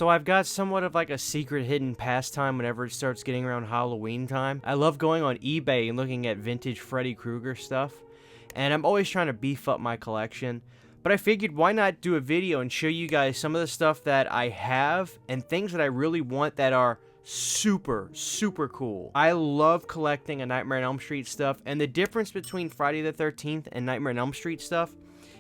So I've got somewhat of like a secret hidden pastime whenever it starts getting around Halloween time. I love going on eBay and looking at vintage Freddy Krueger stuff, and I'm always trying to beef up my collection. But I figured why not do a video and show you guys some of the stuff that I have and things that I really want that are super, super cool. I love collecting a Nightmare on Elm Street stuff, and the difference between Friday the 13th and Nightmare on Elm Street stuff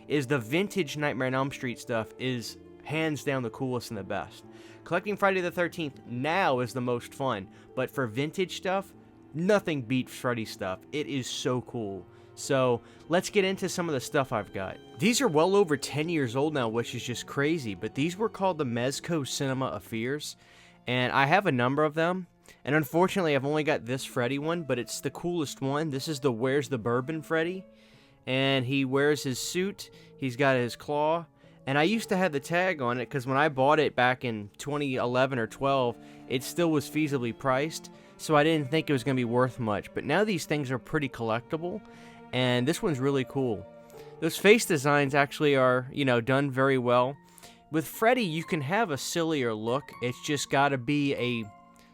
is the vintage Nightmare on Elm Street stuff is hands down the coolest and the best. Collecting Friday the 13th now is the most fun, but for vintage stuff, nothing beats Freddy stuff. It is so cool. So let's get into some of the stuff I've got. These are well over 10 years old now, which is just crazy, but these were called the Mezco Cinema Affairs, and I have a number of them, and unfortunately I've only got this Freddy one, but it's the coolest one. This is the Where's the Bourbon Freddy, and he wears his suit, he's got his claw, and I used to have the tag on it because when I bought it back in 2011 or 12, it still was feasibly priced, so I didn't think it was going to be worth much. But now these things are pretty collectible, and this one's really cool. Those face designs actually are, you know, done very well. With Freddy, you can have a sillier look. It's just got to be a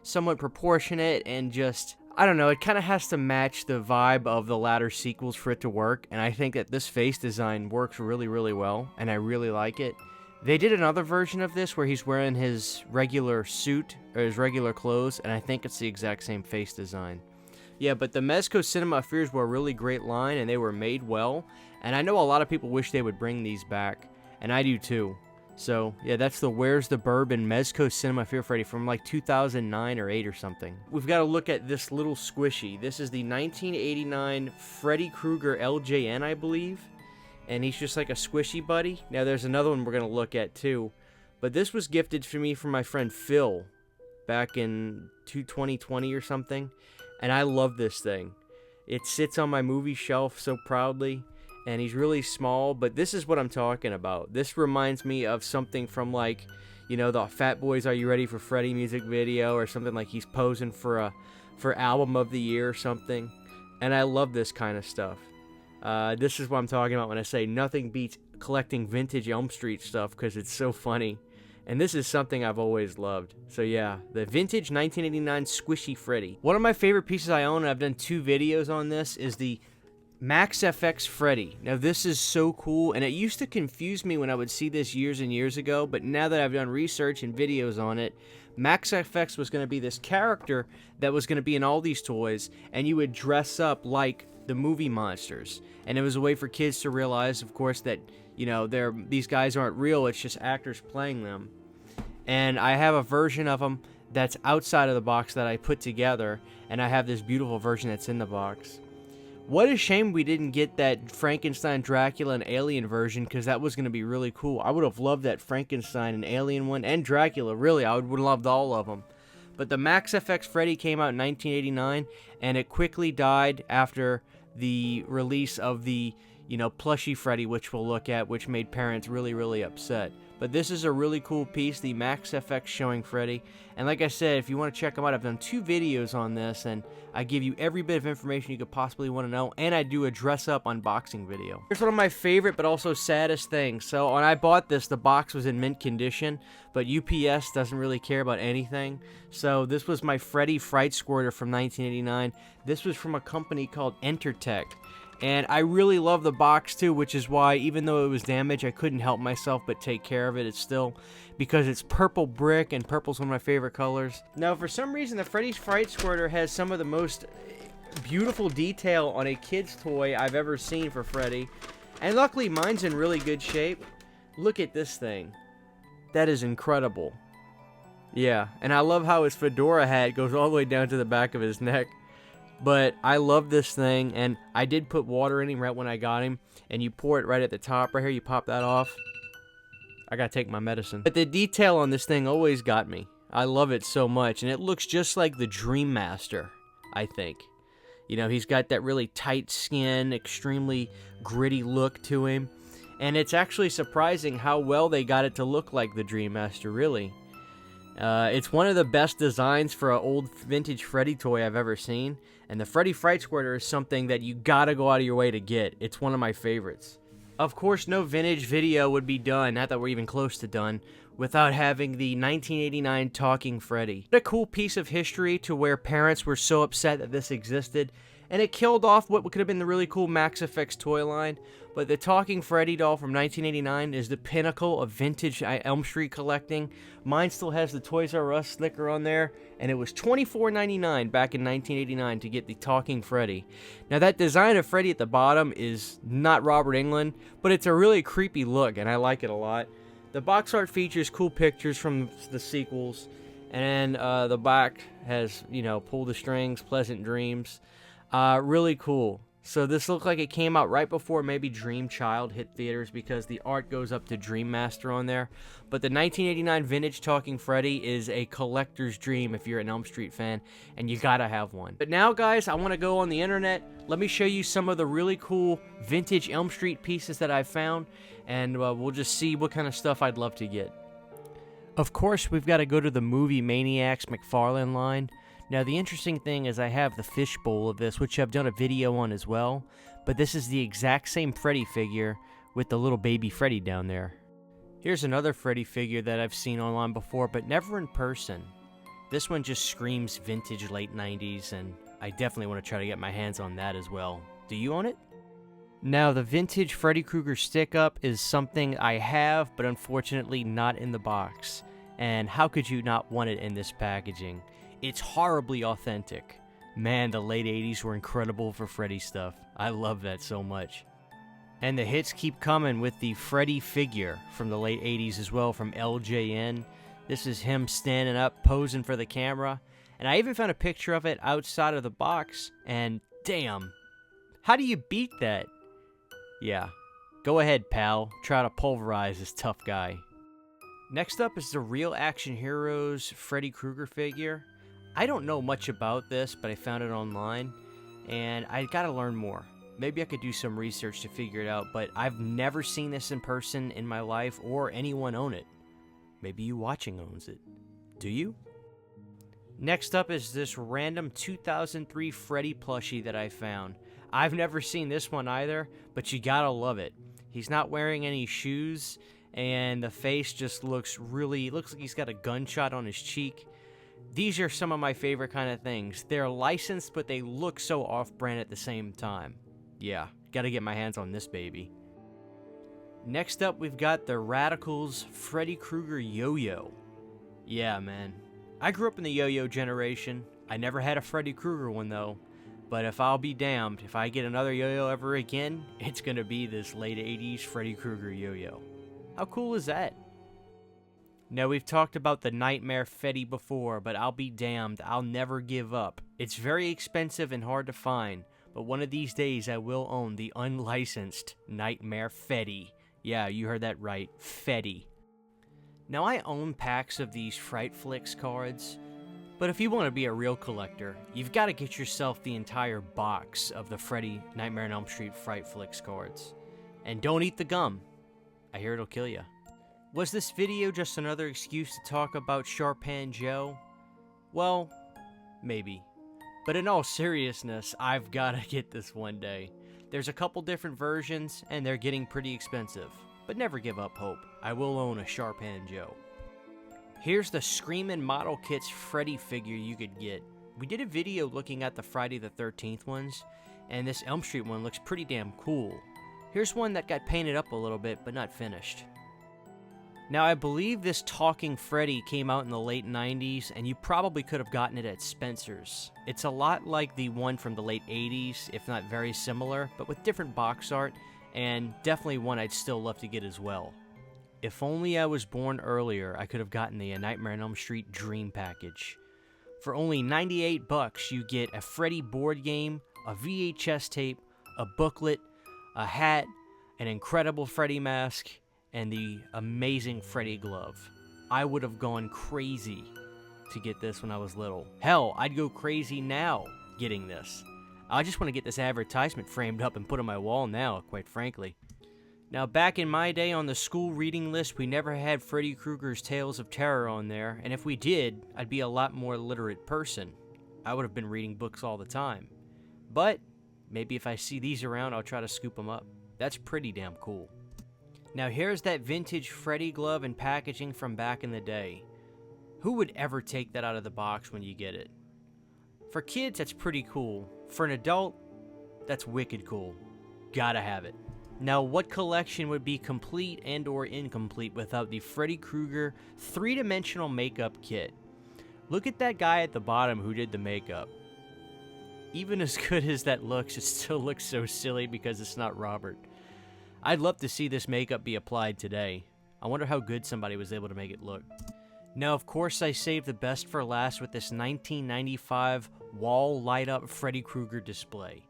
somewhat proportionate and just, I don't know, it kind of has to match the vibe of the latter sequels for it to work, and I think that this face design works really, really well, and I really like it. They did another version of this where he's wearing his regular suit, or his regular clothes, and I think it's the exact same face design. Yeah, but the Mezco Cinema Affairs were a really great line, and they were made well, and I know a lot of people wish they would bring these back, and I do too. So, yeah, that's the Where's the Bourbon Mezco Cinema Affair Freddy from like 2009 or 8 or something. We've got to look at this little squishy. This is the 1989 Freddy Krueger LJN, I believe. And he's just like a squishy buddy. Now, there's another one we're going to look at too. But this was gifted for me from my friend Phil back in 2020 or something. And I love this thing. It sits on my movie shelf so proudly. And he's really small, but this is what I'm talking about. This reminds me of something from like, you know, the Fat Boys Are You Ready for Freddy music video, or something like he's posing for album of the year or something. And I love this kind of stuff. This is what I'm talking about when I say nothing beats collecting vintage Elm Street stuff, because it's so funny. And this is something I've always loved. So yeah, the vintage 1989 Squishy Freddy. One of my favorite pieces I own, and I've done 2 videos on this, is the Max FX Freddy. Now this is so cool, and it used to confuse me when I would see this years and years ago, but now that I've done research and videos on it, Max FX was going to be this character that was going to be in all these toys, and you would dress up like the movie monsters. And it was a way for kids to realize, of course, that, you know, these guys aren't real, it's just actors playing them. And I have a version of them that's outside of the box that I put together, and I have this beautiful version that's in the box. What a shame we didn't get that Frankenstein, Dracula, and Alien version, because that was going to be really cool. I would have loved that Frankenstein and Alien one, and Dracula, really. I would have loved all of them. But the Max FX Freddy came out in 1989, and it quickly died after the release of the, you know, plushy Freddy, which we'll look at, which made parents really, really upset. But this is a really cool piece, the Max FX showing Freddy. And like I said, if you want to check them out, I've done 2 videos on this, and I give you every bit of information you could possibly want to know, and I do a dress-up unboxing video. Here's one of my favorite but also saddest things. So when I bought this, the box was in mint condition, but UPS doesn't really care about anything. So this was my Freddy Fright Squirter from 1989. This was from a company called Entertech. And I really love the box too, which is why, even though it was damaged, I couldn't help myself but take care of it. It's still, because it's purple brick, and purple's one of my favorite colors. Now, for some reason, the Freddy's Fright Squirter has some of the most beautiful detail on a kid's toy I've ever seen for Freddy. And luckily, mine's in really good shape. Look at this thing. That is incredible. Yeah, and I love how his fedora hat goes all the way down to the back of his neck. But I love this thing, and I did put water in him right when I got him, and you pour it right at the top right here, you pop that off. I gotta take my medicine. But the detail on this thing always got me. I love it so much, and it looks just like the Dream Master, I think. You know, he's got that really tight skin, extremely gritty look to him, and it's actually surprising how well they got it to look like the Dream Master, really. It's one of the best designs for an old vintage Freddy toy I've ever seen, and the Freddy Fright Squirter is something that you gotta go out of your way to get. It's one of my favorites. Of course, no vintage video would be done, not that we're even close to done, without having the 1989 Talking Freddy. What a cool piece of history to where parents were so upset that this existed, and it killed off what could have been the really cool Max FX toy line. But the Talking Freddy doll from 1989 is the pinnacle of vintage Elm Street collecting. Mine still has the Toys R Us sticker on there, and it was $24.99 back in 1989 to get the Talking Freddy. Now that design of Freddy at the bottom is not Robert Englund, but it's a really creepy look, and I like it a lot. The box art features cool pictures from the sequels, and the back has, you know, Pull the Strings, Pleasant Dreams. Really cool. So this looked like it came out right before maybe Dream Child hit theaters because the art goes up to Dream Master on there. But the 1989 vintage Talking Freddy is a collector's dream if you're an Elm Street fan, and you gotta have one. But now, guys, I want to go on the internet. Let me show you some of the really cool vintage Elm Street pieces that I've found, and we'll just see what kind of stuff I'd love to get. Of course, we've got to go to the Movie Maniacs McFarlane line. Now, the interesting thing is I have the fishbowl of this, which I've done a video on as well, but this is the exact same Freddy figure with the little baby Freddy down there. Here's another Freddy figure that I've seen online before, but never in person. This one just screams vintage late 90s, and I definitely want to try to get my hands on that as well. Do you own it? Now, the vintage Freddy Krueger stick-up is something I have, but unfortunately not in the box. And how could you not want it in this packaging? It's horribly authentic. Man, the late 80s were incredible for Freddy stuff. I love that so much. And the hits keep coming with the Freddy figure from the late 80s as well, from LJN. This is him standing up, posing for the camera. And I even found a picture of it outside of the box, and damn, how do you beat that? Yeah, go ahead, pal. Try to pulverize this tough guy. Next up is the Real Action Heroes Freddy Krueger figure. I don't know much about this, but I found it online, and I gotta learn more. Maybe I could do some research to figure it out, but I've never seen this in person in my life or anyone own it. Maybe you watching owns it. Do you? Next up is this random 2003 Freddy plushie that I found. I've never seen this one either, but you gotta love it. He's not wearing any shoes, and the face just looks like he's got a gunshot on his cheek. These are some of my favorite kind of things. They're licensed, but they look so off-brand at the same time. Yeah, gotta get my hands on this baby. Next up, we've got the Radicals Freddy Krueger Yo-Yo. Yeah, man. I grew up in the yo-yo generation. I never had a Freddy Krueger one, though. But if I'll be damned, if I get another yo-yo ever again, it's gonna be this late 80s Freddy Krueger yo-yo. How cool is that? Now, we've talked about the Nightmare Freddy before, but I'll be damned, I'll never give up. It's very expensive and hard to find, but one of these days I will own the unlicensed Nightmare Freddy. Yeah, you heard that right, Freddy. Now, I own packs of these Fright Flicks cards, but if you want to be a real collector, you've got to get yourself the entire box of the Freddy Nightmare on Elm Street Fright Flicks cards. And don't eat the gum. I hear it'll kill you. Was this video just another excuse to talk about Sharpan Joe? Well, maybe. But in all seriousness, I've gotta get this one day. There's a couple different versions, and they're getting pretty expensive. But never give up hope. I will own a Sharpan Joe. Here's the Screamin' Model Kits Freddy figure you could get. We did a video looking at the Friday the 13th ones, and this Elm Street one looks pretty damn cool. Here's one that got painted up a little bit, but not finished. Now, I believe this Talking Freddy came out in the late 90s, and you probably could have gotten it at Spencer's. It's a lot like the one from the late 80s, if not very similar, but with different box art, and definitely one I'd still love to get as well. If only I was born earlier, I could have gotten the Nightmare on Elm Street Dream Package. For only $98, you get a Freddy board game, a VHS tape, a booklet, a hat, an incredible Freddy mask, and the amazing Freddy glove. I would have gone crazy to get this when I was little. Hell, I'd go crazy now getting this. I just want to get this advertisement framed up and put on my wall now, quite frankly. Now, back in my day on the school reading list, we never had Freddy Krueger's Tales of Terror on there, and if we did, I'd be a lot more literate person. I would have been reading books all the time. But maybe if I see these around, I'll try to scoop them up. That's pretty damn cool. Now here's that vintage Freddy glove and packaging from back in the day. Who would ever take that out of the box when you get it? For kids, that's pretty cool. For an adult, that's wicked cool. Gotta have it. Now, what collection would be complete and or incomplete without the Freddy Krueger 3-dimensional makeup kit? Look at that guy at the bottom who did the makeup. Even as good as that looks, it still looks so silly because it's not Robert. I'd love to see this makeup be applied today. I wonder how good somebody was able to make it look. Now, of course, I saved the best for last with this 1995 wall light-up Freddy Krueger display.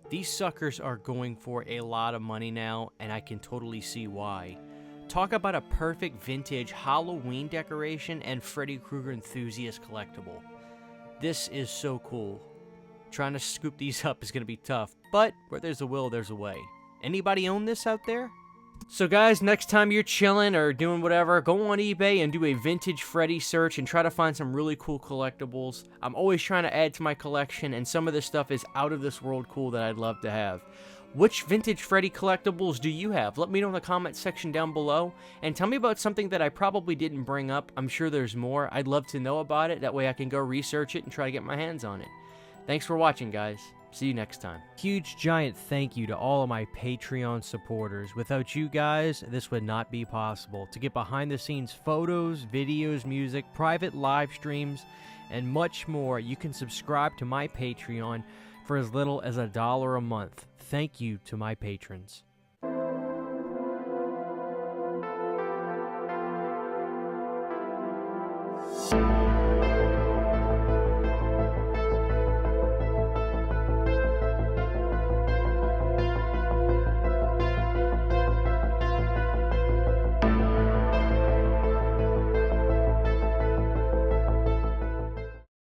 These suckers are going for a lot of money now, and I can totally see why. Talk about a perfect vintage Halloween decoration and Freddy Krueger enthusiast collectible. This is so cool. Trying to scoop these up is going to be tough, but where there's a will, there's a way. Anybody own this out there? So guys, next time you're chilling or doing whatever, go on eBay and do a vintage Freddy search and try to find some really cool collectibles. I'm always trying to add to my collection, and some of this stuff is out of this world cool that I'd love to have. Which vintage Freddy collectibles do you have? Let me know in the comment section down below, and tell me about something that I probably didn't bring up. I'm sure there's more. I'd love to know about it. That way I can go research it and try to get my hands on it. Thanks for watching, guys. See you next time. Huge giant thank you to all of my Patreon supporters. Without you guys, this would not be possible. To get behind the scenes photos, videos, music, private live streams, and much more, you can subscribe to my Patreon for as little as $1 a month. Thank you to my patrons.